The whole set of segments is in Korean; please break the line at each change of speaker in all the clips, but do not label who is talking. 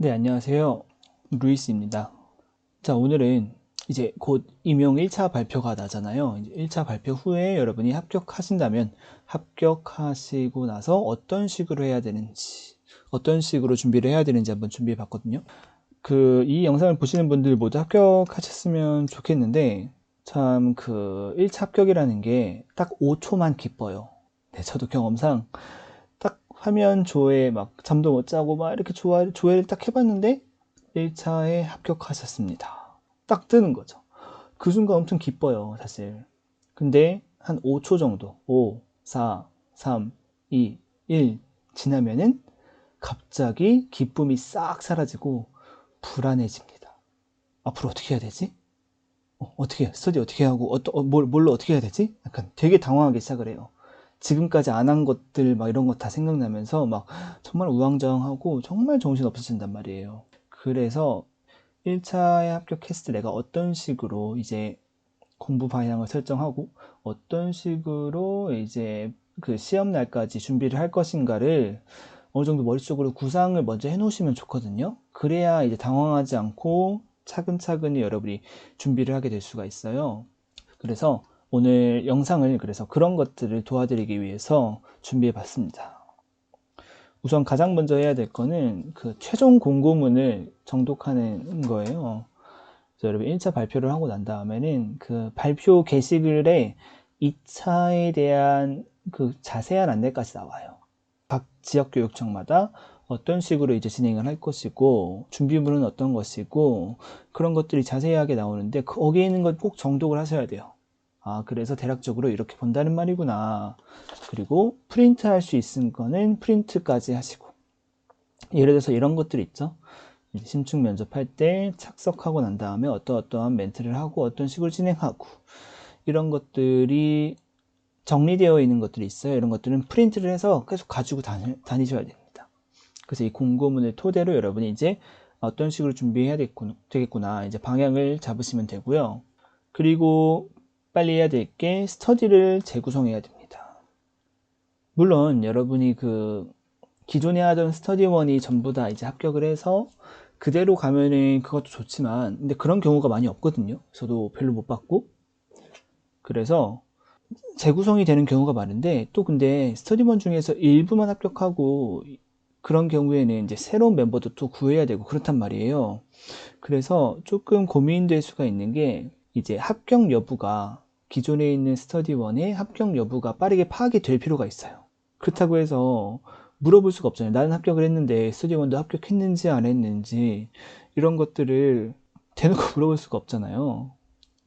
네, 안녕하세요. 루이스입니다. 자, 오늘은 이제 곧 임용 1차 발표가 나잖아요. 이제 1차 발표 후에 여러분이 합격하신다면 합격하시고 나서 어떤 식으로 해야 되는지, 어떤 식으로 준비를 해야 되는지 한번 준비해 봤거든요. 이 영상을 보시는 분들 모두 합격하셨으면 좋겠는데, 참 1차 합격이라는 게 딱 5초만 기뻐요. 네, 저도 경험상 딱 화면 조회 막 잠도 못 자고 막 이렇게 조회를 딱 해봤는데 1차에 합격하셨습니다. 딱 뜨는 거죠. 그 순간 엄청 기뻐요, 사실. 근데 한 5초 정도, 5, 4, 3, 2, 1 지나면은 갑자기 기쁨이 싹 사라지고 불안해집니다. 앞으로 어떻게 해야 되지? 어떻게, 스터디 어떻게 하고, 뭘로 어떻게 해야 되지? 약간 되게 당황하기 시작을 해요. 지금까지 안 한 것들 막 이런 거 다 생각나면서 막 정말 우왕좌왕하고 정말 정신 없어진단 말이에요. 그래서 1차에 합격했을 때 내가 어떤 식으로 이제 공부 방향을 설정하고 어떤 식으로 이제 그 시험 날까지 준비를 할 것인가를 어느 정도 머릿속으로 구상을 먼저 해 놓으시면 좋거든요. 그래야 이제 당황하지 않고 차근차근히 여러분이 준비를 하게 될 수가 있어요. 그래서 오늘 영상을 그래서 그런 것들을 도와드리기 위해서 준비해 봤습니다. 우선 가장 먼저 해야 될 거는 그 최종 공고문을 정독하는 거예요. 그래서 여러분 1차 발표를 하고 난 다음에는 그 발표 게시글에 2차에 대한 그 자세한 안내까지 나와요. 각 지역교육청마다 어떤 식으로 이제 진행을 할 것이고 준비물은 어떤 것이고 그런 것들이 자세하게 나오는데 거기에 있는 것 꼭 정독을 하셔야 돼요. 아, 그래서 대략적으로 이렇게 본다는 말이구나. 그리고 프린트 할 수 있는 거는 프린트까지 하시고. 예를 들어서 이런 것들 있죠. 심층 면접할 때 착석하고 난 다음에 어떠한 멘트를 하고 어떤 식으로 진행하고 이런 것들이 정리되어 있는 것들이 있어요. 이런 것들은 프린트를 해서 계속 가지고 다니셔야 됩니다. 그래서 이 공고문을 토대로 여러분이 이제 어떤 식으로 준비해야 되겠구나 이제 방향을 잡으시면 되고요. 그리고 빨리 해야 될 게 스터디를 재구성해야 됩니다. 물론 여러분이 기존에 하던 스터디원이 전부 다 이제 합격을 해서 그대로 가면은 그것도 좋지만 근데 그런 경우가 많이 없거든요. 저도 별로 못 봤고 그래서 재구성이 되는 경우가 많은데 또 근데 스터디원 중에서 일부만 합격하고 그런 경우에는 이제 새로운 멤버도 또 구해야 되고 그렇단 말이에요. 그래서 조금 고민될 수가 있는 게 이제 합격 여부가 기존에 있는 스터디원의 합격 여부가 빠르게 파악이 될 필요가 있어요. 그렇다고 해서 물어볼 수가 없잖아요. 나는 합격을 했는데 스터디원도 합격했는지 안 했는지 이런 것들을 대놓고 물어볼 수가 없잖아요.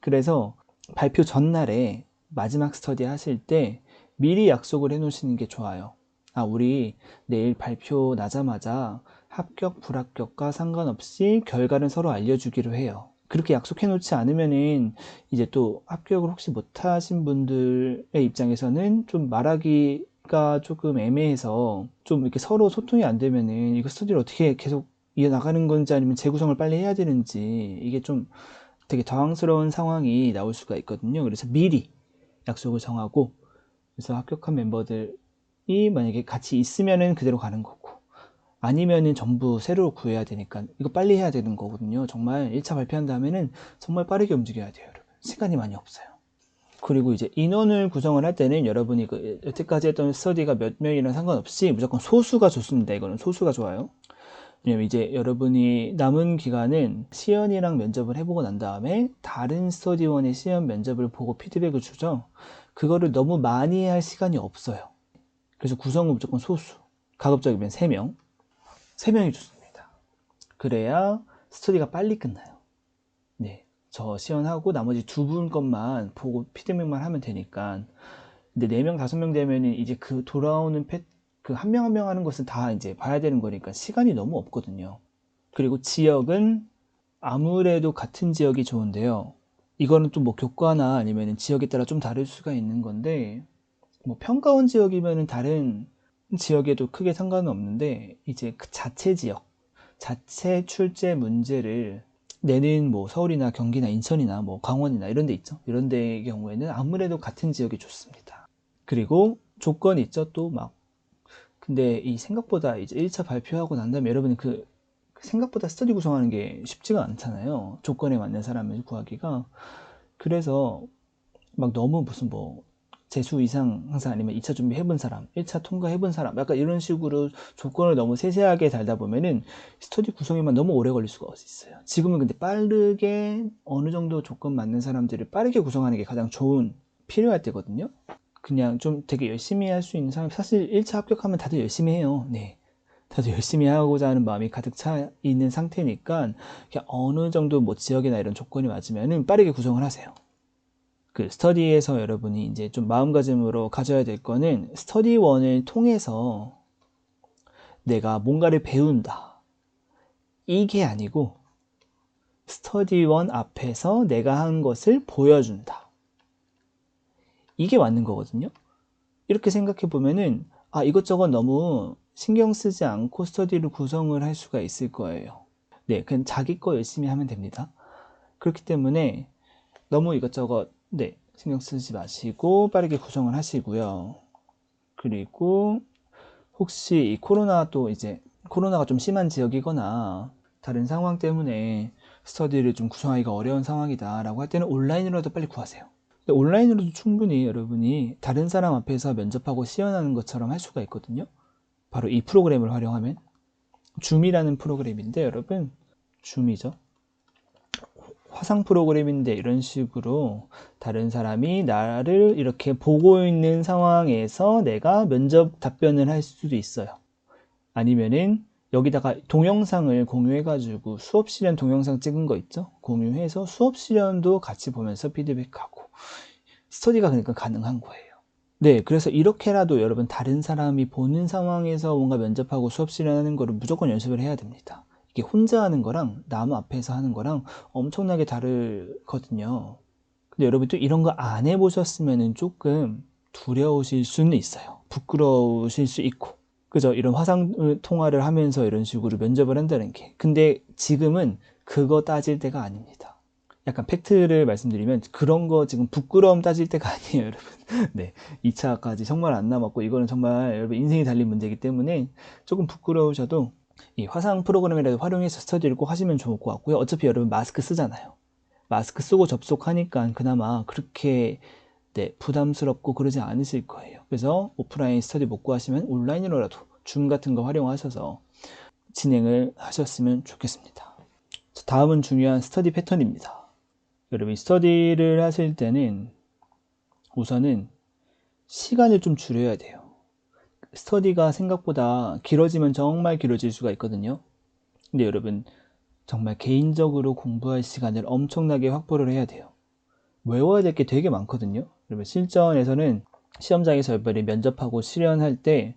그래서 발표 전날에 마지막 스터디 하실 때 미리 약속을 해 놓으시는 게 좋아요. 아, 우리 내일 발표 나자마자 합격, 불합격과 상관없이 결과는 서로 알려주기로 해요. 그렇게 약속해 놓지 않으면은 이제 또 합격을 혹시 못하신 분들의 입장에서는 좀 말하기가 조금 애매해서 좀 이렇게 서로 소통이 안 되면은 이거 스터디를 어떻게 계속 이어나가는 건지 아니면 재구성을 빨리 해야 되는지 이게 좀 되게 당황스러운 상황이 나올 수가 있거든요. 그래서 미리 약속을 정하고 그래서 합격한 멤버들이 만약에 같이 있으면은 그대로 가는 거고 아니면은 전부 새로 구해야 되니까 이거 빨리 해야 되는 거거든요. 정말 1차 발표한 다음에는 정말 빠르게 움직여야 돼요, 여러분. 시간이 많이 없어요. 그리고 이제 인원을 구성을 할 때는 여러분이 여태까지 했던 스터디가 몇 명이랑 상관없이 무조건 소수가 좋습니다. 이거는 소수가 좋아요. 왜냐면 이제 여러분이 남은 기간은 시연이랑 면접을 해보고 난 다음에 다른 스터디원의 시연 면접을 보고 피드백을 주죠. 그거를 너무 많이 할 시간이 없어요. 그래서 구성은 무조건 소수. 가급적이면 3명. 3명이 좋습니다. 그래야 스터디가 빨리 끝나요. 네. 저 시연하고 나머지 2분 것만 보고 피드백만 하면 되니까. 근데 4명, 5명 되면은 이제 돌아오는 한 명 한 명 하는 것은 다 이제 봐야 되는 거니까 시간이 너무 없거든요. 그리고 지역은 아무래도 같은 지역이 좋은데요. 이거는 또 뭐 교과나 아니면 지역에 따라 좀 다를 수가 있는 건데, 뭐 평가원 지역이면은 다른 지역에도 크게 상관은 없는데, 이제 그 자체 지역, 자체 출제 문제를 내는 뭐 서울이나 경기나 인천이나 뭐 강원이나 이런 데 있죠. 이런 데의 경우에는 아무래도 같은 지역이 좋습니다. 그리고 조건이 있죠. 또 막 근데 이 생각보다 이제 1차 발표하고 난 다음에 여러분이 생각보다 스터디 구성하는 게 쉽지가 않잖아요. 조건에 맞는 사람을 구하기가. 그래서 막 너무 무슨 뭐 재수 이상 항상 아니면 2차 준비 해본 사람, 1차 통과해본 사람, 약간 이런 식으로 조건을 너무 세세하게 달다 보면은 스터디 구성에만 너무 오래 걸릴 수가 있어요. 지금은 근데 빠르게 어느 정도 조건 맞는 사람들을 빠르게 구성하는 게 가장 필요할 때거든요. 그냥 좀 되게 열심히 할 수 있는 사람, 사실 1차 합격하면 다들 열심히 해요. 네. 다들 열심히 하고자 하는 마음이 가득 차 있는 상태니까 그냥 어느 정도 뭐 지역이나 이런 조건이 맞으면은 빠르게 구성을 하세요. 그 스터디에서 여러분이 이제 좀 마음가짐으로 가져야 될 거는 스터디원을 통해서 내가 뭔가를 배운다. 이게 아니고 스터디원 앞에서 내가 한 것을 보여준다. 이게 맞는 거거든요. 이렇게 생각해 보면은 이것저것 너무 신경 쓰지 않고 스터디를 구성을 할 수가 있을 거예요. 네, 그냥 자기 거 열심히 하면 됩니다. 그렇기 때문에 너무 이것저것 신경 쓰지 마시고 빠르게 구성을 하시고요. 그리고 혹시 이 코로나가 좀 심한 지역이거나 다른 상황 때문에 스터디를 좀 구성하기가 어려운 상황이다 라고 할 때는 온라인으로도 빨리 구하세요. 온라인으로도 충분히 여러분이 다른 사람 앞에서 면접하고 시연하는 것처럼 할 수가 있거든요. 바로 이 프로그램을 활용하면 줌이라는 프로그램인데 여러분 줌이죠. 화상 프로그램인데 이런 식으로 다른 사람이 나를 이렇게 보고 있는 상황에서 내가 면접 답변을 할 수도 있어요. 아니면은 여기다가 동영상을 공유해가지고 수업 시련 동영상 찍은 거 있죠? 공유해서 수업 시련도 같이 보면서 피드백하고 스터디가 그러니까 가능한 거예요. 네, 그래서 이렇게라도 여러분 다른 사람이 보는 상황에서 뭔가 면접하고 수업 시련하는 거를 무조건 연습을 해야 됩니다. 이게 혼자 하는 거랑 남 앞에서 하는 거랑 엄청나게 다르거든요. 근데 여러분 또 이런 거 안 해보셨으면 조금 두려우실 수는 있어요. 부끄러우실 수 있고. 그죠? 이런 화상 통화를 하면서 이런 식으로 면접을 한다는 게. 근데 지금은 그거 따질 때가 아닙니다. 약간 팩트를 말씀드리면 그런 거 지금 부끄러움 따질 때가 아니에요, 여러분. 네. 2차까지 정말 안 남았고 이거는 정말 여러분 인생이 달린 문제이기 때문에 조금 부끄러우셔도 이 화상 프로그램이라도 활용해서 스터디를 꼭 하시면 좋을 것 같고요. 어차피 여러분 마스크 쓰잖아요. 마스크 쓰고 접속하니까 그나마 그렇게 부담스럽고 그러지 않으실 거예요. 그래서 오프라인 스터디 못 구하시면 온라인으로라도 줌 같은 거 활용하셔서 진행을 하셨으면 좋겠습니다. 다음은 중요한 스터디 패턴입니다. 여러분 스터디를 하실 때는 우선은 시간을 좀 줄여야 돼요. 스터디가 생각보다 길어지면 정말 길어질 수가 있거든요. 근데 여러분 정말 개인적으로 공부할 시간을 엄청나게 확보를 해야 돼요. 외워야 될 게 되게 많거든요. 여러분 실전에서는 시험장에서 여러분이 면접하고 실연할 때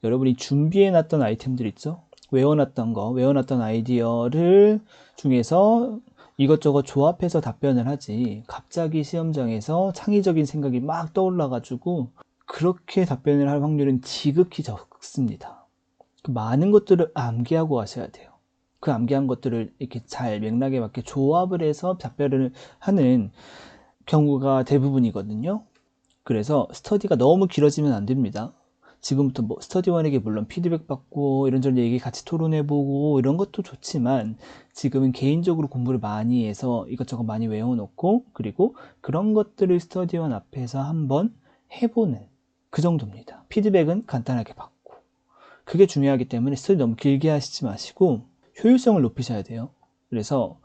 여러분이 준비해놨던 아이템들 있죠? 외워놨던 아이디어를 중에서 이것저것 조합해서 답변을 하지 갑자기 시험장에서 창의적인 생각이 막 떠올라가지고 그렇게 답변을 할 확률은 지극히 적습니다. 많은 것들을 암기하고 가셔야 돼요. 그 암기한 것들을 이렇게 잘 맥락에 맞게 조합을 해서 답변을 하는 경우가 대부분이거든요. 그래서 스터디가 너무 길어지면 안 됩니다. 지금부터 뭐 스터디원에게 물론 피드백 받고 이런저런 얘기 같이 토론해보고 이런 것도 좋지만 지금은 개인적으로 공부를 많이 해서 이것저것 많이 외워놓고 그리고 그런 것들을 스터디원 앞에서 한번 해보는 그 정도입니다. 피드백은 간단하게 받고 그게 중요하기 때문에 스터디 너무 길게 하시지 마시고 효율성을 높이셔야 돼요. 그래서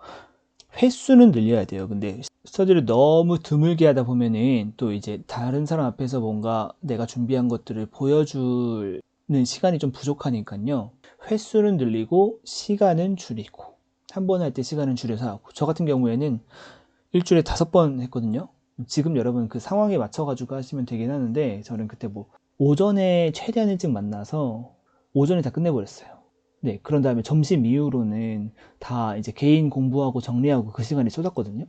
횟수는 늘려야 돼요. 근데 스터디를 너무 드물게 하다 보면은 또 이제 다른 사람 앞에서 뭔가 내가 준비한 것들을 보여주는 시간이 좀 부족하니까요. 횟수는 늘리고 시간은 줄이고 한 번 할 때 시간은 줄여서 하고 저 같은 경우에는 일주일에 5번 했거든요. 지금 여러분 그 상황에 맞춰가지고 하시면 되긴 하는데 저는 그때 뭐 오전에 최대한 일찍 만나서 오전에 다 끝내버렸어요. 네, 그런 다음에 점심 이후로는 다 이제 개인 공부하고 정리하고 그 시간에 쏟았거든요.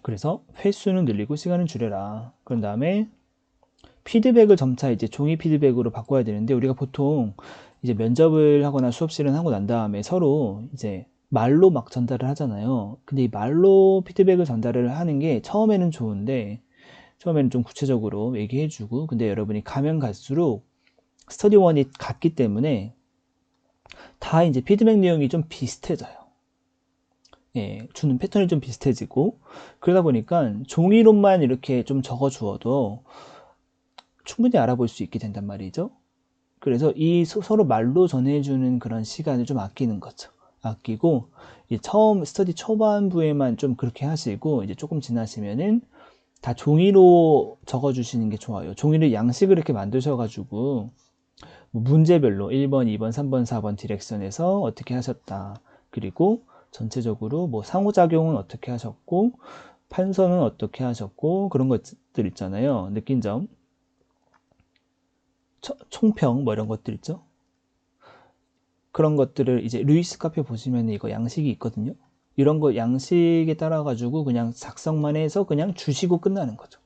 그래서 횟수는 늘리고 시간은 줄여라. 그런 다음에 피드백을 점차 이제 종이 피드백으로 바꿔야 되는데 우리가 보통 이제 면접을 하거나 수업 실현하고 난 다음에 서로 이제 말로 막 전달을 하잖아요. 근데 이 말로 피드백을 전달을 하는 게 처음에는 좋은데 처음에는 좀 구체적으로 얘기해주고 근데 여러분이 가면 갈수록 스터디원이 같기 때문에 다 이제 피드백 내용이 좀 비슷해져요. 예, 주는 패턴이 좀 비슷해지고, 그러다 보니까 종이로만 이렇게 좀 적어 주어도 충분히 알아볼 수 있게 된단 말이죠. 그래서 이 서로 말로 전해주는 그런 시간을 좀 아끼는 거죠. 아끼고, 이제 처음 스터디 초반부에만 좀 그렇게 하시고, 이제 조금 지나시면은 다 종이로 적어주시는 게 좋아요. 종이를 양식을 이렇게 만드셔가지고, 뭐 문제별로 1번, 2번, 3번, 4번 디렉션에서 어떻게 하셨다. 그리고 전체적으로 뭐 상호작용은 어떻게 하셨고, 판서는 어떻게 하셨고, 그런 것들 있잖아요. 느낀 점. 총평, 뭐 이런 것들 있죠. 그런 것들을 이제 루이스 카페 보시면 이거 양식이 있거든요. 이런 거 양식에 따라 가지고 그냥 작성만 해서 그냥 주시고 끝나는 거죠.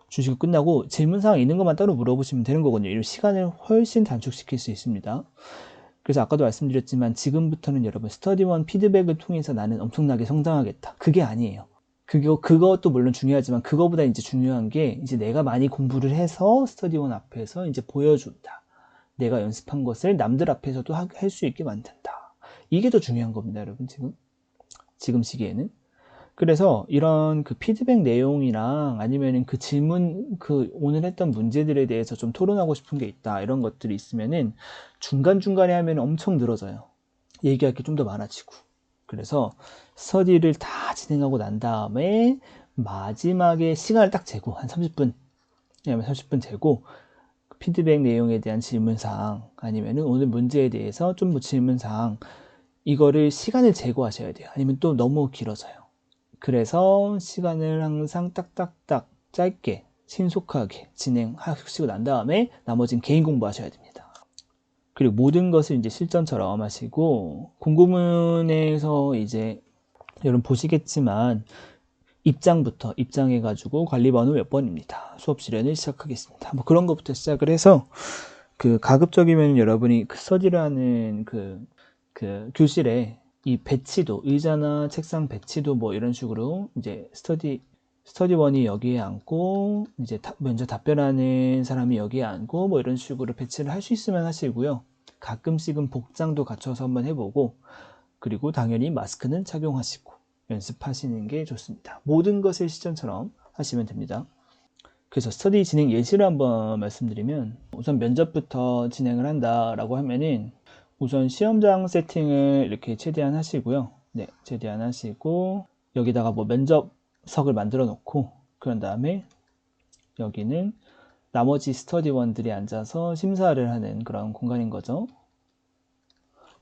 주시고 끝나고 질문사항 있는 것만 따로 물어보시면 되는 거거든요. 이런 시간을 훨씬 단축시킬 수 있습니다. 그래서 아까도 말씀드렸지만 지금부터는 여러분 스터디1 피드백을 통해서 나는 엄청나게 성장하겠다. 그게 아니에요. 그것도 물론 중요하지만 그거보다 이제 중요한 게 이제 내가 많이 공부를 해서 스터디1 앞에서 이제 보여준다. 내가 연습한 것을 남들 앞에서도 할 수 있게 만든다. 이게 더 중요한 겁니다, 여러분. 지금 시기에는. 그래서 이런 그 피드백 내용이랑 아니면은 그 질문, 그 오늘 했던 문제들에 대해서 좀 토론하고 싶은 게 있다. 이런 것들이 있으면은 중간중간에 하면 엄청 늘어져요. 얘기할 게 좀 더 많아지고. 그래서 스터디를 다 진행하고 난 다음에 마지막에 시간을 딱 재고 한 30분, 아니면 30분 재고 피드백 내용에 대한 질문사항 아니면은 오늘 문제에 대해서 좀 뭐 질문사항 이거를 시간을 제거하셔야 돼요. 아니면 또 너무 길어져요. 그래서 시간을 항상 딱딱딱 짧게 신속하게 진행하시고 난 다음에 나머지는 개인 공부하셔야 됩니다. 그리고 모든 것을 이제 실전처럼 하시고 공고문에서 이제 여러분 보시겠지만 입장부터 입장해가지고 관리번호 몇 번입니다. 수업 실현을 시작하겠습니다. 뭐 그런 것부터 시작을 해서 그 가급적이면 여러분이 그 스터디를 하는 그 교실에 이 배치도 의자나 책상 배치도 뭐 이런 식으로 이제 스터디원이 여기에 앉고 이제 먼저 답변하는 사람이 여기에 앉고 뭐 이런 식으로 배치를 할 수 있으면 하시고요. 가끔씩은 복장도 갖춰서 한번 해보고 그리고 당연히 마스크는 착용하시고 연습하시는 게 좋습니다. 모든 것을 시전처럼 하시면 됩니다. 그래서 스터디 진행 예시를 한번 말씀드리면 우선 면접부터 진행을 한다라고 하면은 우선 시험장 세팅을 이렇게 최대한 하시고요. 네, 최대한 하시고 여기다가 뭐 면접석을 만들어 놓고 그런 다음에 여기는 나머지 스터디원들이 앉아서 심사를 하는 그런 공간인 거죠.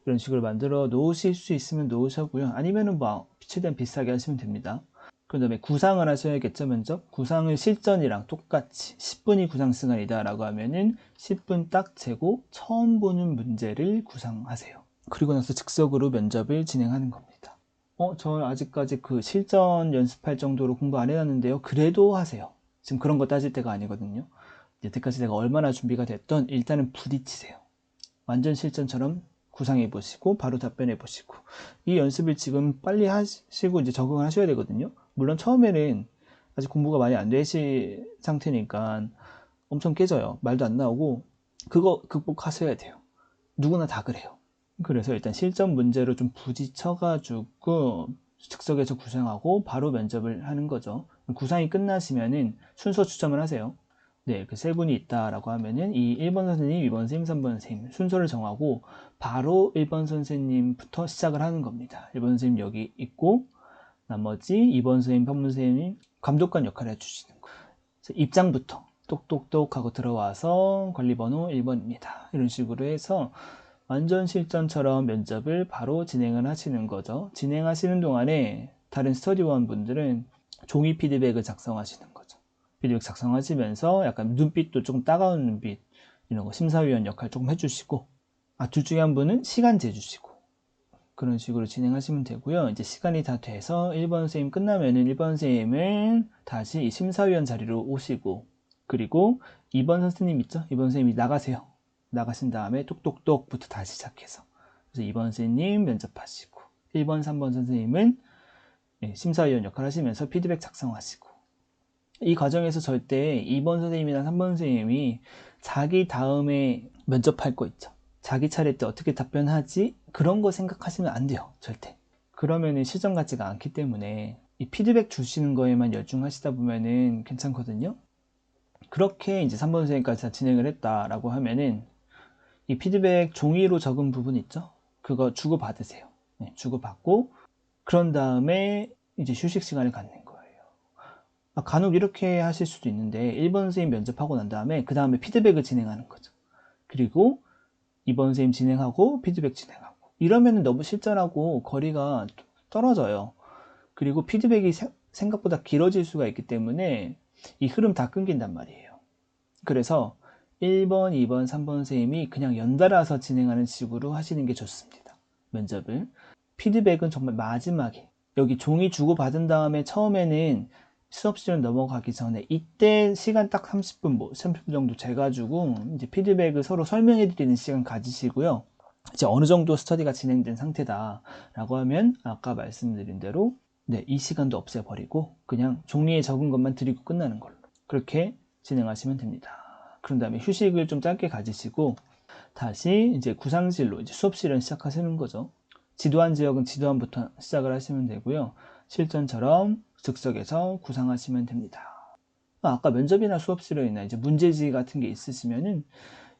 이런 식으로 만들어 놓으실 수 있으면 놓으셔고요. 아니면은 뭐 최대한 비싸게 하시면 됩니다. 그 다음에 구상을 하셔야겠죠, 면접? 구상을 실전이랑 똑같이 10분이 구상 시간이다 라고 하면은 10분 딱 재고 처음 보는 문제를 구상하세요. 그리고 나서 즉석으로 면접을 진행하는 겁니다. 저 아직까지 그 실전 연습할 정도로 공부 안 해놨는데요. 그래도 하세요. 지금 그런 거 따질 때가 아니거든요. 여태까지 내가 얼마나 준비가 됐던 일단은 부딪히세요. 완전 실전처럼 구상해 보시고 바로 답변해 보시고 이 연습을 지금 빨리 하시고 이제 적응을 하셔야 되거든요. 물론 처음에는 아직 공부가 많이 안 되실 상태니까 엄청 깨져요. 말도 안 나오고 그거 극복하셔야 돼요. 누구나 다 그래요. 그래서 일단 실전 문제로 좀 부딪혀가지고 즉석에서 구상하고 바로 면접을 하는 거죠. 구상이 끝나시면은 순서 추첨을 하세요. 네, 그 세 분이 있다라고 하면은 이 1번 선생님, 2번 선생님, 3번 선생님 순서를 정하고 바로 1번 선생님부터 시작을 하는 겁니다. 1번 선생님 여기 있고 나머지 2번 선생님, 3번 선생님 감독관 역할을 해주시는 거예요. 입장부터 똑똑똑 하고 들어와서 관리번호 1번입니다. 이런 식으로 해서 완전 실전처럼 면접을 바로 진행을 하시는 거죠. 진행하시는 동안에 다른 스터디원 분들은 종이 피드백을 작성하시는 거죠. 피드백 작성하시면서 약간 눈빛도 조금 따가운 눈빛 이런 거 심사위원 역할 조금 해주시고 둘 중에 한 분은 시간 재주시고 그런 식으로 진행하시면 되고요. 이제 시간이 다 돼서 1번 선생님 끝나면은 1번 선생님은 다시 이 심사위원 자리로 오시고 그리고 2번 선생님 있죠? 2번 선생님이 나가세요. 나가신 다음에 똑똑똑부터 다시 시작해서 그래서 2번 선생님 면접하시고 1번, 3번 선생님은 심사위원 역할 하시면서 피드백 작성하시고 이 과정에서 절대 2번 선생님이나 3번 선생님이 자기 다음에 면접할 거 있죠. 자기 차례 때 어떻게 답변하지? 그런 거 생각하시면 안 돼요. 절대. 그러면은 실전 같지가 않기 때문에 이 피드백 주시는 거에만 열중하시다 보면은 괜찮거든요. 그렇게 이제 3번 선생님까지 다 진행을 했다라고 하면은 이 피드백 종이로 적은 부분 있죠? 그거 주고받으세요. 네, 주고받고 그런 다음에 이제 휴식 시간을 갖는 거예요. 간혹 이렇게 하실 수도 있는데 1번 선생님 면접하고 난 다음에 그 다음에 피드백을 진행하는 거죠. 그리고 2번 선생님 진행하고 피드백 진행하고 이러면 너무 실전하고 거리가 떨어져요. 그리고 피드백이 생각보다 길어질 수가 있기 때문에 이 흐름 다 끊긴단 말이에요. 그래서 1번, 2번, 3번 선생님이 그냥 연달아서 진행하는 식으로 하시는 게 좋습니다. 면접을. 피드백은 정말 마지막에 여기 종이 주고받은 다음에 처음에는 수업 시간 넘어가기 전에 이때 시간 딱 30분 30분 정도 재가지고 이제 피드백을 서로 설명해 드리는 시간 가지시고요. 이제 어느 정도 스터디가 진행된 상태다라고 하면 아까 말씀드린 대로 네, 이 시간도 없애버리고 그냥 종이에 적은 것만 드리고 끝나는 걸로 그렇게 진행하시면 됩니다. 그런 다음에 휴식을 좀 짧게 가지시고 다시 이제 구상실로 이제 수업실은 시작하시는 거죠. 지도한 지역은 지도한부터 시작을 하시면 되고요. 실전처럼 즉석에서 구상하시면 됩니다. 아까 면접이나 수업실에나 이제 문제지 같은 게 있으시면은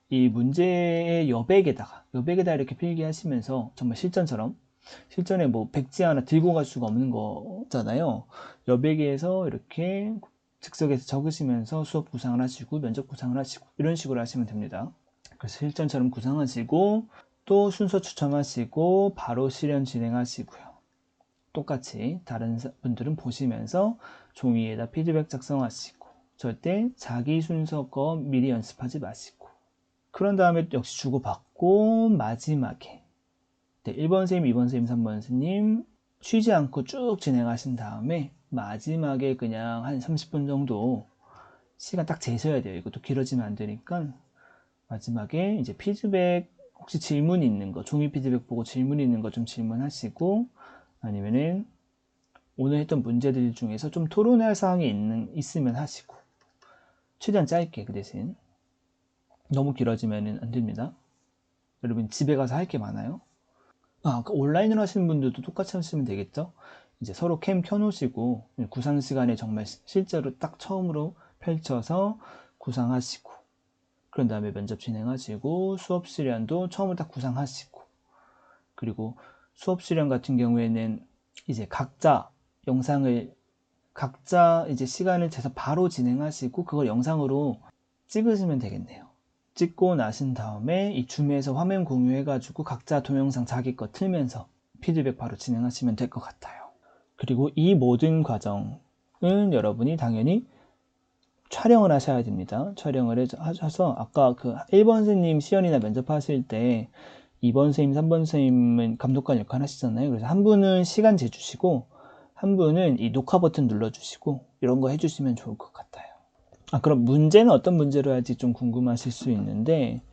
이 문제의 여백에다가 이렇게 필기하시면서 정말 실전처럼 실전에 뭐 백지 하나 들고 갈 수가 없는 거잖아요. 여백에서 이렇게 즉석에서 적으시면서 수업 구상을 하시고 면접 구상을 하시고 이런 식으로 하시면 됩니다. 그래서 실전처럼 구상하시고 또 순서 추첨하시고 바로 실현 진행하시고요. 똑같이 다른 분들은 보시면서 종이에다 피드백 작성하시고 절대 자기 순서 거 미리 연습하지 마시고 그런 다음에 역시 주고받고 마지막에 네, 1번 선생님, 2번 선생님, 3번 선생님 쉬지 않고 쭉 진행하신 다음에 마지막에 그냥 한 30분 정도 시간 딱 재셔야 돼요. 이것도 길어지면 안 되니까 마지막에 이제 피드백 혹시 질문 있는 거 종이 피드백 보고 질문 있는 거 좀 질문하시고 아니면은 오늘 했던 문제들 중에서 좀 토론할 사항이 있으면 하시고 최대한 짧게 그 대신 너무 길어지면 안 됩니다. 여러분 집에 가서 할 게 많아요. 온라인으로 하시는 분들도 똑같이 하시면 되겠죠. 이제 서로 캠 켜놓으시고 구상 시간에 정말 실제로 딱 처음으로 펼쳐서 구상하시고 그런 다음에 면접 진행하시고 수업 시간도 처음으로 딱 구상하시고 그리고 수업 시간 같은 경우에는 이제 각자 이제 시간을 재서 바로 진행하시고 그걸 영상으로 찍으시면 되겠네요. 찍고 나신 다음에 이 줌에서 화면 공유해가지고 각자 동영상 자기 거 틀면서 피드백 바로 진행하시면 될 것 같아요. 그리고 이 모든 과정은 여러분이 당연히 촬영을 하셔야 됩니다. 촬영을 하셔서 아까 그 1번 선생님 시연이나 면접하실 때 2번 선생님, 3번 선생님은 감독관 역할 하시잖아요. 그래서 한 분은 시간 재주시고 한 분은 이 녹화 버튼 눌러주시고 이런 거 해주시면 좋을 것 같아요. 그럼 문제는 어떤 문제로 할지 좀 궁금하실 수 있는데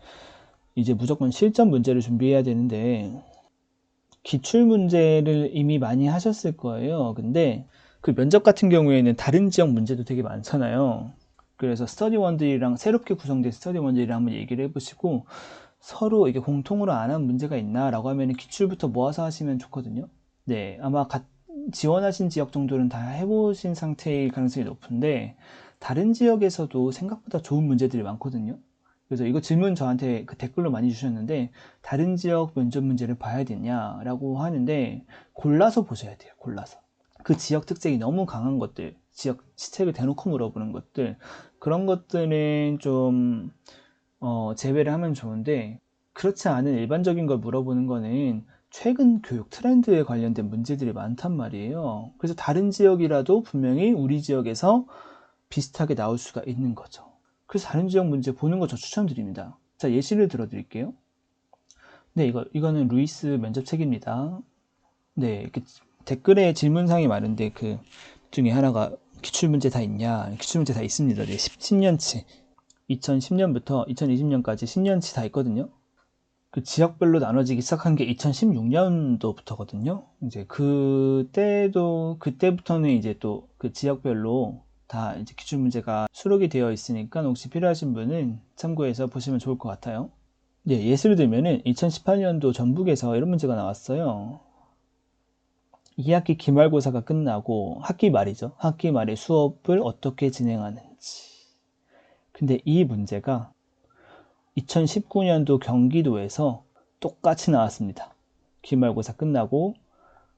이제 무조건 실전 문제를 준비해야 되는데 기출 문제를 이미 많이 하셨을 거예요. 근데 그 면접 같은 경우에는 다른 지역 문제도 되게 많잖아요. 그래서 스터디원들이랑 새롭게 구성된 스터디원들이랑 한번 얘기를 해보시고 서로 이게 공통으로 안 한 문제가 있나 라고 하면 기출부터 모아서 하시면 좋거든요. 네, 아마 지원하신 지역 정도는 다 해보신 상태일 가능성이 높은데 다른 지역에서도 생각보다 좋은 문제들이 많거든요. 그래서 이거 질문 저한테 그 댓글로 많이 주셨는데 다른 지역 면접 문제를 봐야 되냐라고 하는데 골라서 보셔야 돼요. 골라서. 그 지역 특색이 너무 강한 것들, 지역 시책을 대놓고 물어보는 것들 그런 것들은 좀 제외를 하면 좋은데 그렇지 않은 일반적인 걸 물어보는 거는 최근 교육 트렌드에 관련된 문제들이 많단 말이에요. 그래서 다른 지역이라도 분명히 우리 지역에서 비슷하게 나올 수가 있는 거죠. 그래서 다른 지역 문제 보는 거 저 추천드립니다. 자, 예시를 들어드릴게요. 네, 이거는 루이스 면접책입니다. 네, 이렇게 댓글에 질문사항이 많은데 그 중에 하나가 기출문제 다 있냐? 기출문제 다 있습니다. 네, 10년치. 2010년부터 2020년까지 10년치 다 있거든요. 그 지역별로 나눠지기 시작한 게 2016년도부터거든요. 이제 그때부터는 이제 또 그 지역별로 다 이제 기출 문제가 수록이 되어 있으니까 혹시 필요하신 분은 참고해서 보시면 좋을 것 같아요. 네, 예시를 들면은 2018년도 전북에서 이런 문제가 나왔어요. 2학기 기말고사가 끝나고 학기 말이죠. 학기 말에 수업을 어떻게 진행하는지. 근데 이 문제가 2019년도 경기도에서 똑같이 나왔습니다. 기말고사 끝나고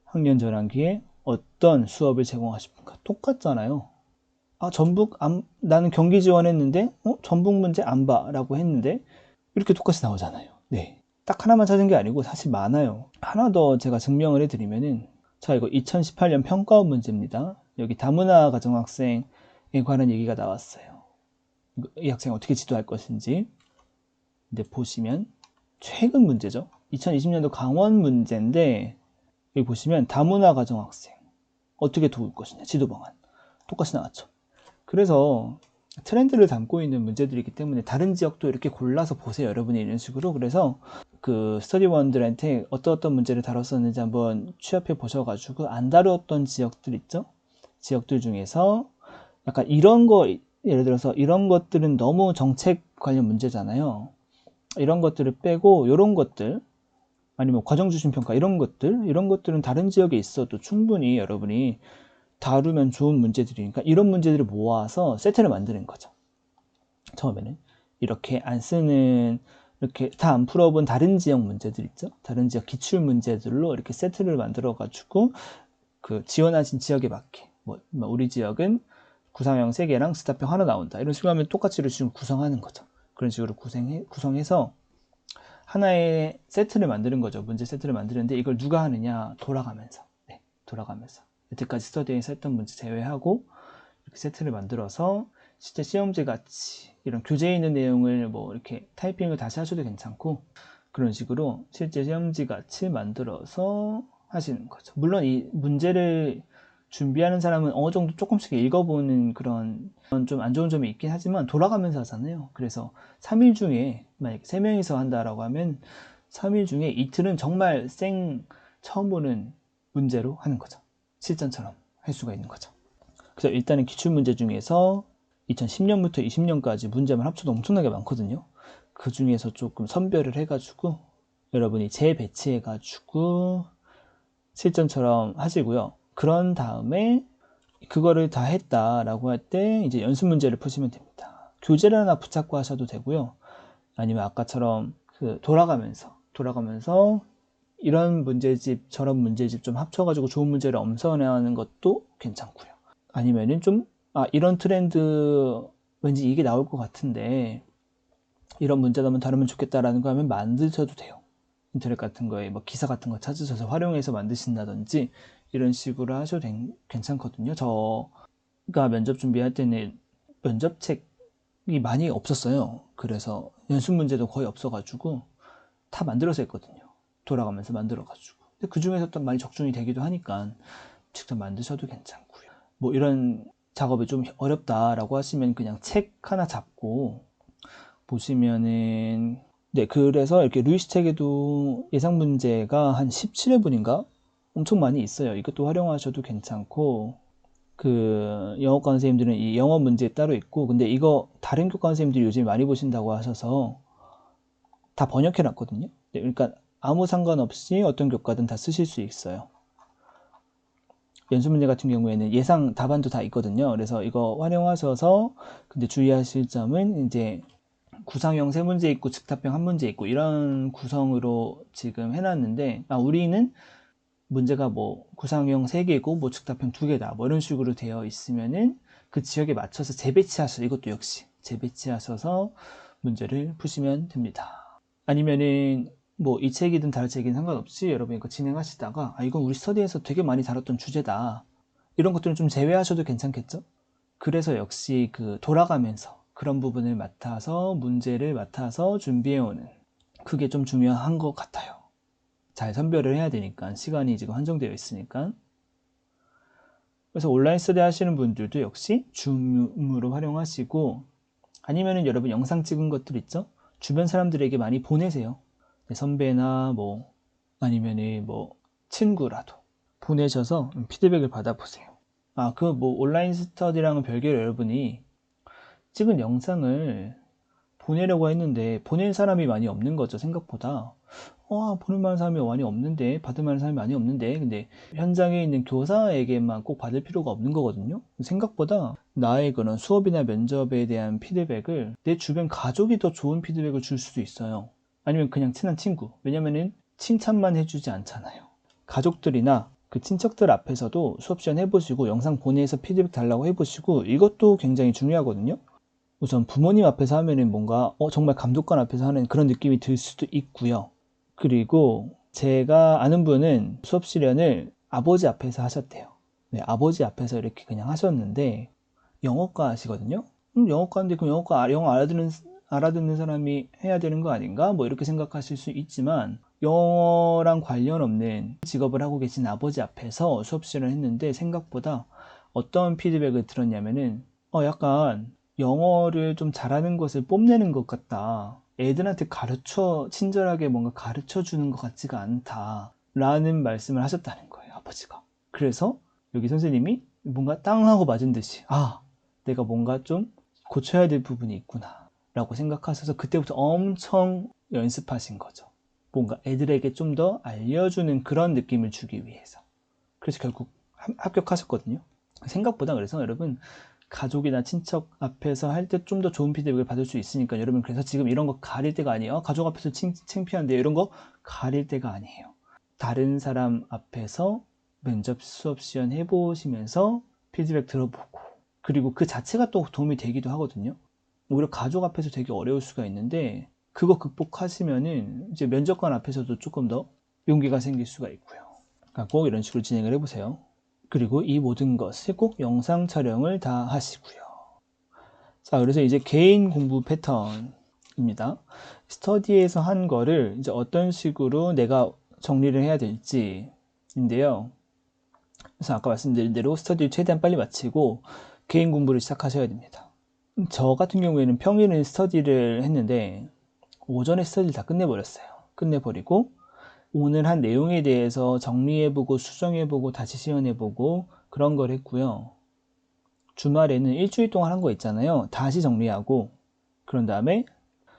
학년 전환기에 어떤 수업을 제공하십니까? 똑같잖아요. 나는 경기 지원했는데, 전북 문제 안 봐. 라고 했는데, 이렇게 똑같이 나오잖아요. 네. 딱 하나만 찾은 게 아니고 사실 많아요. 하나 더 제가 증명을 해드리면은, 자, 이거 2018년 평가원 문제입니다. 여기 다문화 가정학생에 관한 얘기가 나왔어요. 이 학생 어떻게 지도할 것인지. 근데 보시면, 최근 문제죠. 2020년도 강원 문제인데, 여기 보시면 다문화 가정학생. 어떻게 도울 것이냐, 지도 방안. 똑같이 나왔죠. 그래서 트렌드를 담고 있는 문제들이기 때문에 다른 지역도 이렇게 골라서 보세요, 여러분이 이런 식으로. 그래서 그 스터디원들한테 어떤 문제를 다뤘었는지 한번 취합해 보셔가지고 안 다뤘던 지역들 있죠? 지역들 중에서 약간 이런 거, 예를 들어서 이런 것들은 너무 정책 관련 문제잖아요. 이런 것들을 빼고 이런 것들, 아니면 과정주심평가 이런 것들은 다른 지역에 있어도 충분히 여러분이 다루면 좋은 문제들이니까 이런 문제들을 모아서 세트를 만드는 거죠. 처음에는 이렇게 안 쓰는, 이렇게 다 안 풀어본 다른 지역 문제들 있죠. 다른 지역 기출 문제들로 이렇게 세트를 만들어 가지고 그 지원하신 지역에 맞게 우리 지역은 구상형 3개랑 스타평 하나 나온다, 이런 식으로 하면 똑같이 이런 식으로 구성하는 거죠. 그런 식으로 구성해서 하나의 세트를 만드는 거죠. 문제 세트를 만드는데 이걸 누가 하느냐? 돌아가면서. 네, 돌아가면서. 여태까지 스터디에서 했던 문제 제외하고 이렇게 세트를 만들어서 실제 시험지 같이 이런 교재에 있는 내용을 뭐 이렇게 타이핑을 다시 하셔도 괜찮고, 그런 식으로 실제 시험지 같이 만들어서 하시는 거죠. 물론 이 문제를 준비하는 사람은 어느 정도 조금씩 읽어보는 그런 좀 안 좋은 점이 있긴 하지만 돌아가면서 하잖아요. 그래서 3일 중에 만약에 3명이서 한다라고 하면 3일 중에 이틀은 정말 처음 보는 문제로 하는 거죠. 실전처럼 할 수가 있는 거죠. 그래서 일단은 기출문제 중에서 2010년부터 20년까지 문제만 합쳐도 엄청나게 많거든요. 그 중에서 조금 선별을 해가지고 여러분이 재배치해가지고 실전처럼 하시고요. 그런 다음에 그거를 다 했다라고 할 때 이제 연습 문제를 푸시면 됩니다. 교재를 하나 붙잡고 하셔도 되고요. 아니면 아까처럼 그 돌아가면서 이런 문제집 저런 문제집 좀 합쳐가지고 좋은 문제를 엄선하는 것도 괜찮고요. 아니면은 좀 이런 트렌드 왠지 이게 나올 것 같은데 이런 문제도 한번 다루면 좋겠다라는 거 하면 만드셔도 돼요. 인터넷 같은 거에 뭐 기사 같은 거 찾으셔서 활용해서 만드신다든지 이런 식으로 하셔도 괜찮거든요. 저가 면접 준비할 때는 면접책이 많이 없었어요. 그래서 연습 문제도 거의 없어가지고 다 만들어서 했거든요. 돌아가면서 만들어가지고. 근데 그 중에서 또 많이 적중이 되기도 하니까 직접 만드셔도 괜찮고요. 뭐 이런 작업이 좀 어렵다라고 하시면 그냥 책 하나 잡고 보시면은, 네, 그래서 이렇게 루이스 책에도 예상 문제가 한 17회분인가 엄청 많이 있어요. 이것도 활용하셔도 괜찮고, 그 영어과 선생님들은 이 영어 문제 따로 있고, 근데 이거 다른 교과 선생님들이 요즘 많이 보신다고 하셔서 다 번역해 놨거든요. 네, 그러니까 아무 상관없이 어떤 교과든 다 쓰실 수 있어요. 연습 문제 같은 경우에는 예상 답안도 다 있거든요. 그래서 이거 활용하셔서, 근데 주의하실 점은 이제 구상형 3문제 있고 즉답형 1문제 있고 이런 구성으로 지금 해놨는데, 우리는 문제가 뭐 구상형 3개고 뭐 즉답형 2개다 뭐 이런 식으로 되어 있으면은 그 지역에 맞춰서 재배치하셔서, 이것도 역시 재배치하셔서 문제를 푸시면 됩니다. 아니면은 뭐 이 책이든 다른 책이든 상관없이 여러분이 이거 진행하시다가 이건 우리 스터디에서 되게 많이 다뤘던 주제다, 이런 것들은 좀 제외하셔도 괜찮겠죠? 그래서 역시 그 돌아가면서 그런 부분을 맡아서 문제를 맡아서 준비해오는, 그게 좀 중요한 것 같아요. 잘 선별을 해야 되니까, 시간이 지금 한정되어 있으니까. 그래서 온라인 스터디 하시는 분들도 역시 줌으로 활용하시고, 아니면은 여러분 영상 찍은 것들 있죠? 주변 사람들에게 많이 보내세요. 선배나 뭐 아니면은 뭐 친구라도 보내셔서 피드백을 받아보세요. 그 뭐 온라인 스터디랑은 별개로 여러분이 찍은 영상을 보내려고 했는데 보낼 사람이 많이 없는 거죠. 생각보다. 보낼 만한 사람이 많이 없는데, 받을 만한 사람이 많이 없는데, 근데 현장에 있는 교사에게만 꼭 받을 필요가 없는 거거든요. 생각보다 나의 그런 수업이나 면접에 대한 피드백을 내 주변 가족이 더 좋은 피드백을 줄 수도 있어요. 아니면 그냥 친한 친구. 왜냐면은 칭찬만 해주지 않잖아요. 가족들이나 그 친척들 앞에서도 수업 시간 해보시고 영상 보내서 피드백 달라고 해보시고, 이것도 굉장히 중요하거든요. 우선 부모님 앞에서 하면은 뭔가 정말 감독관 앞에서 하는 그런 느낌이 들 수도 있고요. 그리고 제가 아는 분은 수업 실연을 아버지 앞에서 하셨대요. 네, 아버지 앞에서 이렇게 그냥 하셨는데 영어과 하시거든요. 영어과인데 그럼 영어 알아듣는 사람이 해야 되는 거 아닌가? 뭐 이렇게 생각하실 수 있지만, 영어랑 관련 없는 직업을 하고 계신 아버지 앞에서 수업 실연을 했는데 생각보다 어떤 피드백을 들었냐면은 약간 영어를 좀 잘하는 것을 뽐내는 것 같다. 애들한테 친절하게 뭔가 가르쳐 주는 것 같지가 않다. 라는 말씀을 하셨다는 거예요, 아버지가. 그래서 여기 선생님이 뭔가 땅 하고 맞은 듯이, 내가 뭔가 좀 고쳐야 될 부분이 있구나. 라고 생각하셔서 그때부터 엄청 연습하신 거죠. 뭔가 애들에게 좀 더 알려주는 그런 느낌을 주기 위해서. 그래서 결국 합격하셨거든요. 생각보다 그래서 여러분, 가족이나 친척 앞에서 할 때 좀 더 좋은 피드백을 받을 수 있으니까 여러분, 그래서 지금 이런 거 가릴 때가 아니에요. 가족 앞에서 창피한데 이런 거 가릴 때가 아니에요. 다른 사람 앞에서 면접 수업 시연 해보시면서 피드백 들어보고, 그리고 그 자체가 또 도움이 되기도 하거든요. 오히려 가족 앞에서 되게 어려울 수가 있는데 그거 극복하시면은 이제 면접관 앞에서도 조금 더 용기가 생길 수가 있고요. 그러니까 꼭 이런 식으로 진행을 해보세요. 그리고 이 모든 것을 꼭 영상 촬영을 다 하시고요. 자, 그래서 이제 개인 공부 패턴입니다. 스터디에서 한 거를 이제 어떤 식으로 내가 정리를 해야 될지인데요. 그래서 아까 말씀드린 대로 스터디를 최대한 빨리 마치고 개인 공부를 시작하셔야 됩니다. 저 같은 경우에는 평일은 스터디를 했는데 오전에 스터디를 다 끝내버리고 오늘 한 내용에 대해서 정리해보고 수정해보고 다시 시연해보고 그런 걸 했고요. 주말에는 일주일 동안 한 거 있잖아요. 다시 정리하고 그런 다음에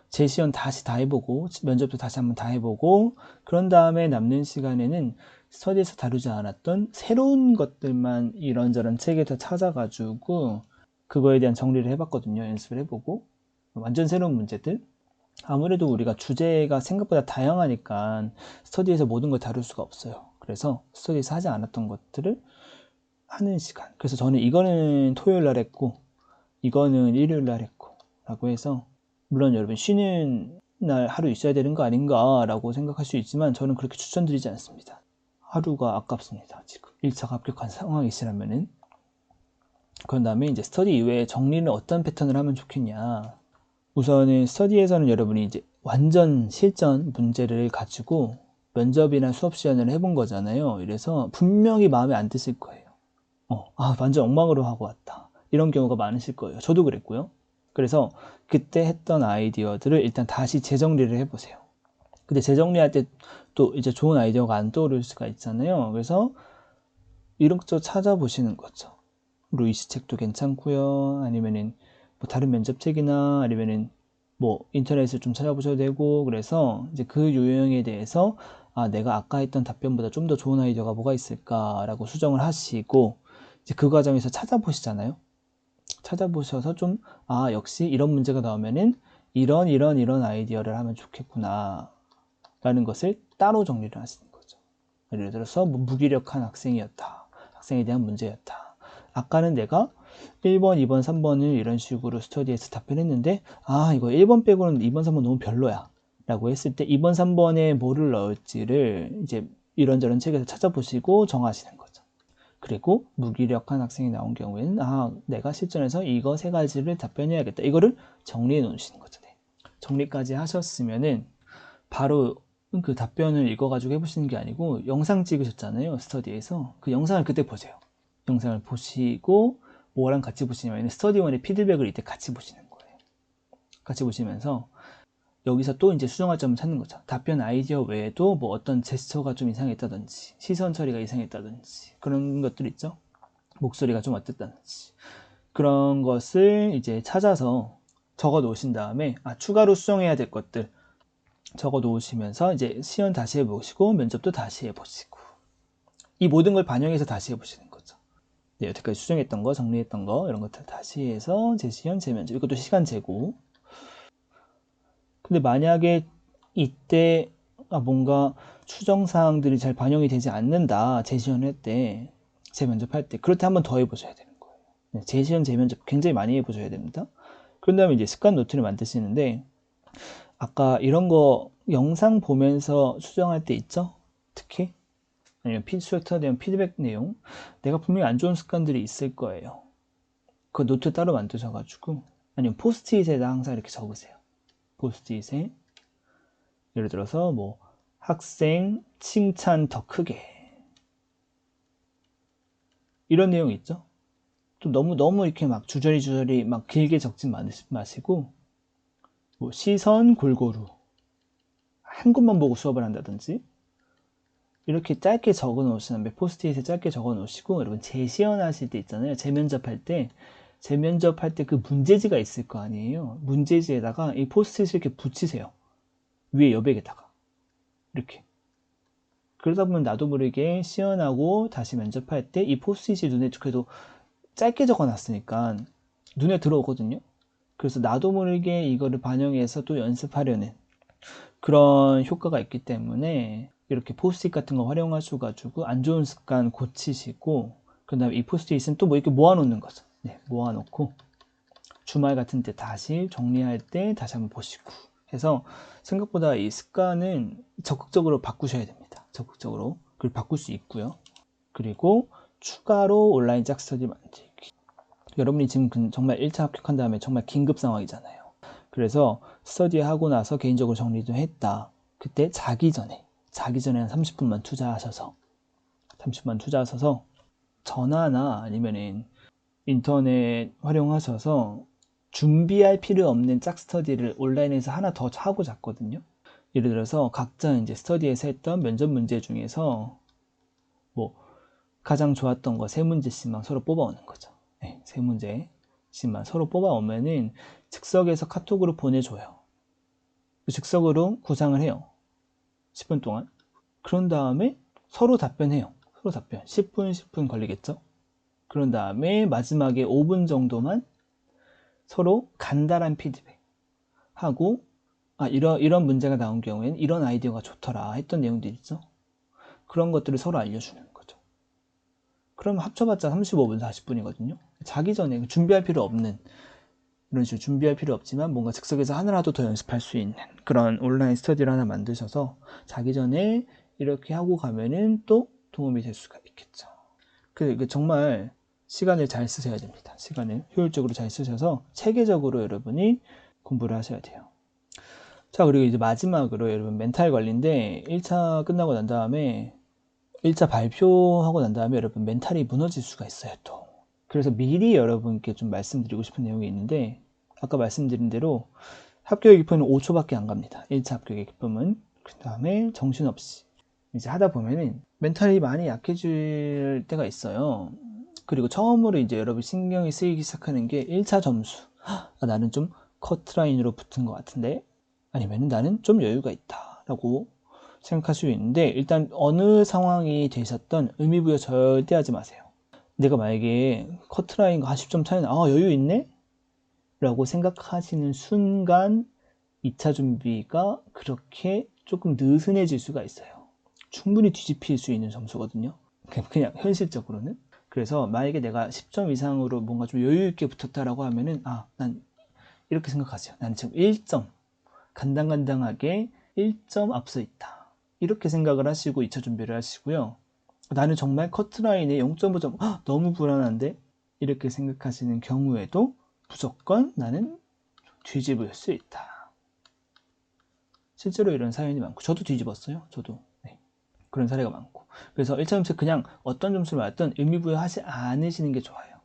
재시연 다시 다 해보고 면접도 다시 한번 다 해보고 그런 다음에 남는 시간에는 스터디에서 다루지 않았던 새로운 것들만 이런저런 책에서 찾아가지고 그거에 대한 정리를 해봤거든요. 연습을 해보고 완전 새로운 문제들. 아무래도 우리가 주제가 생각보다 다양하니까 스터디에서 모든 걸 다룰 수가 없어요. 그래서 스터디에서 하지 않았던 것들을 하는 시간. 그래서 저는 이거는 토요일 날 했고 이거는 일요일 날 했고 라고 해서, 물론 여러분 쉬는 날 하루 있어야 되는 거 아닌가 라고 생각할 수 있지만 저는 그렇게 추천드리지 않습니다. 하루가 아깝습니다. 지금 1차 합격한 상황이시라면은. 그런 다음에 이제 스터디 이외에 정리는 어떤 패턴을 하면 좋겠냐. 우선은 스터디에서는 여러분이 이제 완전 실전 문제를 가지고 면접이나 수업 시연을 해본 거잖아요. 이래서 분명히 마음에 안 드실 거예요. 완전 엉망으로 하고 왔다. 이런 경우가 많으실 거예요. 저도 그랬고요. 그래서 그때 했던 아이디어들을 일단 다시 재정리를 해보세요. 근데 재정리할 때 또 이제 좋은 아이디어가 안 떠오를 수가 있잖아요. 그래서 이런 것 찾아보시는 거죠. 루이스 책도 괜찮고요. 아니면은 뭐 다른 면접책이나 아니면은 뭐 인터넷을 좀 찾아보셔도 되고, 그래서 이제 그 유형에 대해서 내가 아까 했던 답변보다 좀 더 좋은 아이디어가 뭐가 있을까라고 수정을 하시고 이제 그 과정에서 찾아보시잖아요. 찾아보셔서 좀 역시 이런 문제가 나오면은 이런 아이디어를 하면 좋겠구나 라는 것을 따로 정리를 하시는 거죠. 예를 들어서 뭐 무기력한 학생이었다. 학생에 대한 문제였다. 아까는 내가 1번, 2번, 3번을 이런 식으로 스터디에서 답변했는데 이거 1번 빼고는 2번, 3번 너무 별로야 라고 했을 때 2번, 3번에 뭐를 넣을지를 이제 이런저런 책에서 찾아보시고 정하시는 거죠. 그리고 무기력한 학생이 나온 경우에는 내가 실전에서 이거 세 가지를 답변해야겠다. 이거를 정리해 놓으시는 거죠. 네. 정리까지 하셨으면은 바로 그 답변을 읽어가지고 해보시는 게 아니고 영상 찍으셨잖아요. 스터디에서. 그 영상을 그때 보세요. 영상을 보시고 뭐랑 같이 보시냐면 스터디원의 피드백을 이때 같이 보시는 거예요. 같이 보시면서 여기서 또 이제 수정할 점을 찾는 거죠. 답변 아이디어 외에도 뭐 어떤 제스처가 좀 이상했다든지 시선 처리가 이상했다든지 그런 것들 있죠. 목소리가 좀 어땠다든지 그런 것을 이제 찾아서 적어 놓으신 다음에 추가로 수정해야 될 것들 적어 놓으시면서 이제 시연 다시 해보시고 면접도 다시 해보시고 이 모든 걸 반영해서 다시 해보시는 거죠. 네, 여태까지 수정했던 거, 정리했던 거 이런 것들 다시 해서 재시연, 재면접 이것도 시간 재고. 근데 만약에 이때 뭔가 추정 사항들이 잘 반영이 되지 않는다, 재시연할 때, 재면접할 때, 그럴 때 한 번 더 해보셔야 되는 거예요. 네, 재시연, 재면접 굉장히 많이 해보셔야 됩니다. 그런 다음에 이제 습관 노트를 만드시는데 아까 이런 거 영상 보면서 수정할 때 있죠? 특히 아니면 수업에 대한 피드백 내용, 내가 분명히 안 좋은 습관들이 있을 거예요. 그 노트 따로 만드셔가지고 아니면 포스트잇에다 항상 이렇게 적으세요. 포스트잇에 예를 들어서 뭐 학생 칭찬 더 크게 이런 내용 있죠? 또 너무 이렇게 막 주저리 막 길게 적지 마시고 뭐 시선 골고루 한 곳만 보고 수업을 한다든지 이렇게 짧게 적어 놓으시면 포스트잇에 짧게 적어 놓으시고 여러분 재시연 하실 때 있잖아요. 재면접할 때 그 문제지가 있을 거 아니에요. 문제지에다가 이 포스트잇을 이렇게 붙이세요. 위에 여백에다가 이렇게. 그러다 보면 나도 모르게 시연하고 다시 면접할 때 이 포스트잇이 눈에 그래도 짧게 적어 놨으니까 눈에 들어오거든요. 그래서 나도 모르게 이거를 반영해서 또 연습하려는 그런 효과가 있기 때문에 이렇게 포스트잇 같은 거 활용하셔가지고 안 좋은 습관 고치시고 그 다음에 이 포스트잇은 또 뭐 이렇게 모아놓는 거죠. 네, 모아놓고 주말 같은 때 다시 정리할 때 다시 한번 보시고 해서 생각보다 이 습관은 적극적으로 바꾸셔야 됩니다. 적극적으로 그걸 바꿀 수 있고요. 그리고 추가로 온라인 짝스터디 만들기. 여러분이 지금 정말 1차 합격한 다음에 정말 긴급 상황이잖아요. 그래서 스터디하고 나서 개인적으로 정리 좀 했다. 그때 자기 전에 한 30분만 투자하셔서 전화나 아니면은 인터넷 활용하셔서 준비할 필요 없는 짝스터디를 온라인에서 하나 더 하고 잤거든요. 예를 들어서 각자 이제 스터디에서 했던 면접 문제 중에서 뭐 가장 좋았던 거 3문제씩만 서로 뽑아오는 거죠. 네, 3문제씩만 서로 뽑아오면은 즉석에서 카톡으로 보내줘요. 즉석으로 구상을 해요. 10분 동안. 그런 다음에 서로 답변해요. 서로 답변. 10분 걸리겠죠? 그런 다음에 마지막에 5분 정도만 서로 간단한 피드백 하고 이런 문제가 나온 경우에는 이런 아이디어가 좋더라 했던 내용들 있죠? 그런 것들을 서로 알려주는 거죠. 그러면 합쳐봤자 35분, 40분이거든요. 자기 전에 준비할 필요 없는 이런 식으로 준비할 필요 없지만 뭔가 즉석에서 하나라도 더 연습할 수 있는 그런 온라인 스터디를 하나 만드셔서 자기 전에 이렇게 하고 가면은 또 도움이 될 수가 있겠죠. 그 정말 시간을 잘 쓰셔야 됩니다. 시간을 효율적으로 잘 쓰셔서 체계적으로 여러분이 공부를 하셔야 돼요. 자, 그리고 이제 마지막으로 여러분 멘탈 관리인데 1차 끝나고 난 다음에 1차 발표하고 난 다음에 여러분 멘탈이 무너질 수가 있어요 또. 그래서 미리 여러분께 좀 말씀드리고 싶은 내용이 있는데 아까 말씀드린 대로 합격의 기쁨은 5초밖에 안 갑니다. 1차 합격의 기쁨은. 그 다음에 정신없이 이제 하다 보면은 멘탈이 많이 약해질 때가 있어요. 그리고 처음으로 이제 여러분 신경이 쓰이기 시작하는 게 1차 점수. 나는 좀 커트라인으로 붙은 것 같은데 아니면 나는 좀 여유가 있다 라고 생각할 수 있는데 일단 어느 상황이 되셨던 의미부여 절대 하지 마세요. 내가 만약에 커트라인과 한 10점 차이나 여유 있네? 라고 생각하시는 순간 2차 준비가 그렇게 조금 느슨해질 수가 있어요. 충분히 뒤집힐 수 있는 점수거든요. 그냥 현실적으로는. 그래서 만약에 내가 10점 이상으로 뭔가 좀 여유 있게 붙었다라고 하면은 난 이렇게 생각하세요. 나는 지금 1점 간당간당하게 1점 앞서 있다. 이렇게 생각을 하시고 2차 준비를 하시고요. 나는 정말 커트라인에 0.5점 너무 불안한데 이렇게 생각하시는 경우에도 무조건 나는 뒤집을 수 있다. 실제로 이런 사연이 많고 저도 뒤집었어요. 저도 그런 사례가 많고 그래서 1차 점수 그냥 어떤 점수를 받았든 의미부여하지 않으시는 게 좋아요.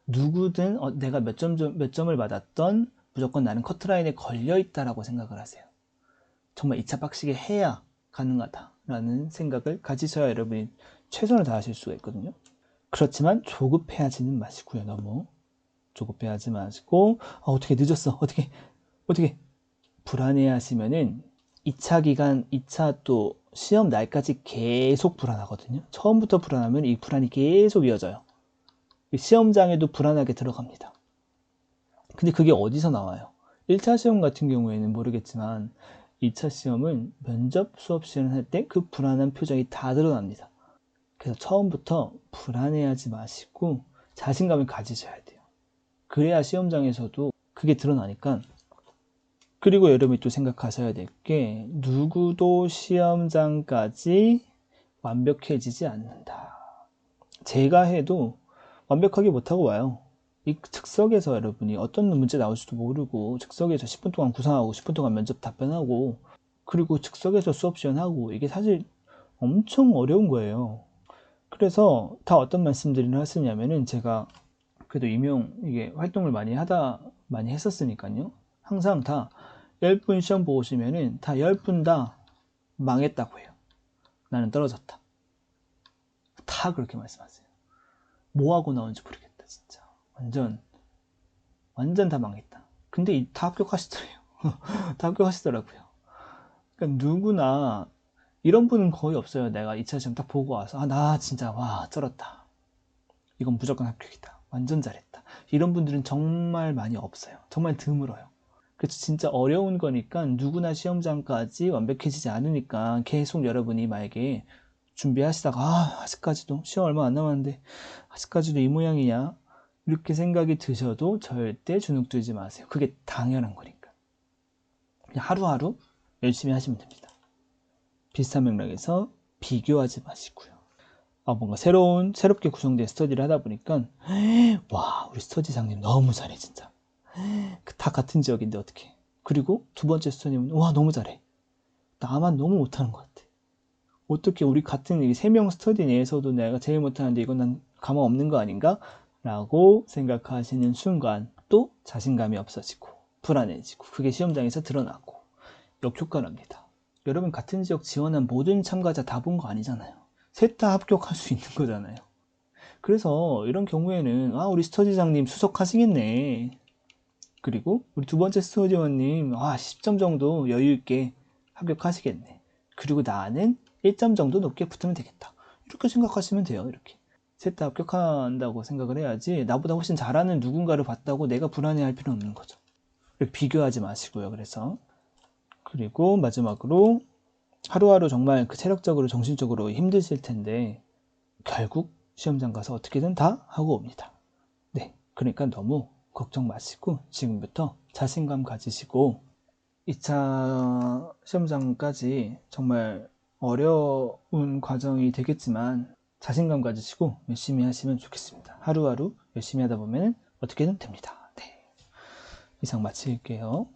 누구든 내가 몇 점을 받았던 무조건 나는 커트라인에 걸려있다라고 생각을 하세요. 정말 2차 빡시게 해야 가능하다라는 생각을 가지셔야 여러분이 최선을 다하실 수가 있거든요. 그렇지만 조급해하지는 마시고요. 너무 조급해하지 마시고 어떻게 늦었어 어떻게 불안해 하시면은 2차 기간 2차 또 시험 날까지 계속 불안하거든요. 처음부터 불안하면 이 불안이 계속 이어져요. 시험장에도 불안하게 들어갑니다. 근데 그게 어디서 나와요? 1차 시험 같은 경우에는 모르겠지만 2차 시험은 면접 수업 시험을 할 때 그 불안한 표정이 다 드러납니다. 그래서 처음부터 불안해하지 마시고 자신감을 가지셔야 돼요. 그래야 시험장에서도 그게 드러나니까. 그리고 여러분이 또 생각하셔야 될 게 누구도 시험장까지 완벽해지지 않는다. 제가 해도 완벽하게 못하고 와요. 이 즉석에서 여러분이 어떤 문제 나올지도 모르고 즉석에서 10분 동안 구상하고 10분 동안 면접 답변하고 그리고 즉석에서 수업 시연하고 이게 사실 엄청 어려운 거예요. 그래서 다 어떤 말씀들을 하시냐면은 제가 그래도 임용 이게 활동을 많이 했었으니까요. 항상 다 10분 시험 보시면은 다 10분 다 망했다고 해요. 나는 떨어졌다. 다 그렇게 말씀하세요. 뭐 하고 나온지 모르겠다, 진짜. 완전 다 망했다. 근데 다 합격하시더래요. 다 합격하시더라고요. 그러니까 누구나 이런 분은 거의 없어요. 내가 2차 시험 딱 보고 와서 나 진짜 와 쩔었다. 이건 무조건 합격이다. 완전 잘했다. 이런 분들은 정말 많이 없어요. 정말 드물어요. 그래서 진짜 어려운 거니까 누구나 시험장까지 완벽해지지 않으니까 계속 여러분이 만약에 준비하시다가 아직까지도 시험 얼마 안 남았는데 아직까지도 이 모양이냐 이렇게 생각이 드셔도 절대 주눅 들지 마세요. 그게 당연한 거니까. 그냥 하루하루 열심히 하시면 됩니다. 비슷한 맥락에서 비교하지 마시고요. 뭔가 새롭게 구성된 스터디를 하다 보니까 와 우리 스터디장님 너무 잘해 진짜. 다 같은 지역인데 어떡해. 그리고 두 번째 스터디는 와 너무 잘해. 나만 너무 못하는 것 같아. 어떻게 우리 같은 3명 스터디 내에서도 내가 제일 못하는데 이건 난 가망 없는 거 아닌가? 라고 생각하시는 순간 또 자신감이 없어지고 불안해지고 그게 시험장에서 드러나고 역효과랍니다. 여러분 같은 지역 지원한 모든 참가자 다 본 거 아니잖아요. 셋 다 합격할 수 있는 거잖아요. 그래서 이런 경우에는 우리 스터디장님 수석하시겠네. 그리고 우리 두 번째 스터디원님 10점 정도 여유있게 합격하시겠네. 그리고 나는 1점 정도 높게 붙으면 되겠다. 이렇게 생각하시면 돼요. 이렇게 셋 다 합격한다고 생각을 해야지 나보다 훨씬 잘하는 누군가를 봤다고 내가 불안해할 필요는 없는 거죠. 이렇게 비교하지 마시고요. 그리고 마지막으로 하루하루 정말 그 체력적으로 정신적으로 힘드실 텐데 결국 시험장 가서 어떻게든 다 하고 옵니다. 네, 그러니까 너무 걱정 마시고 지금부터 자신감 가지시고 2차 시험장까지 정말 어려운 과정이 되겠지만 자신감 가지시고 열심히 하시면 좋겠습니다. 하루하루 열심히 하다 보면 어떻게든 됩니다. 네, 이상 마칠게요.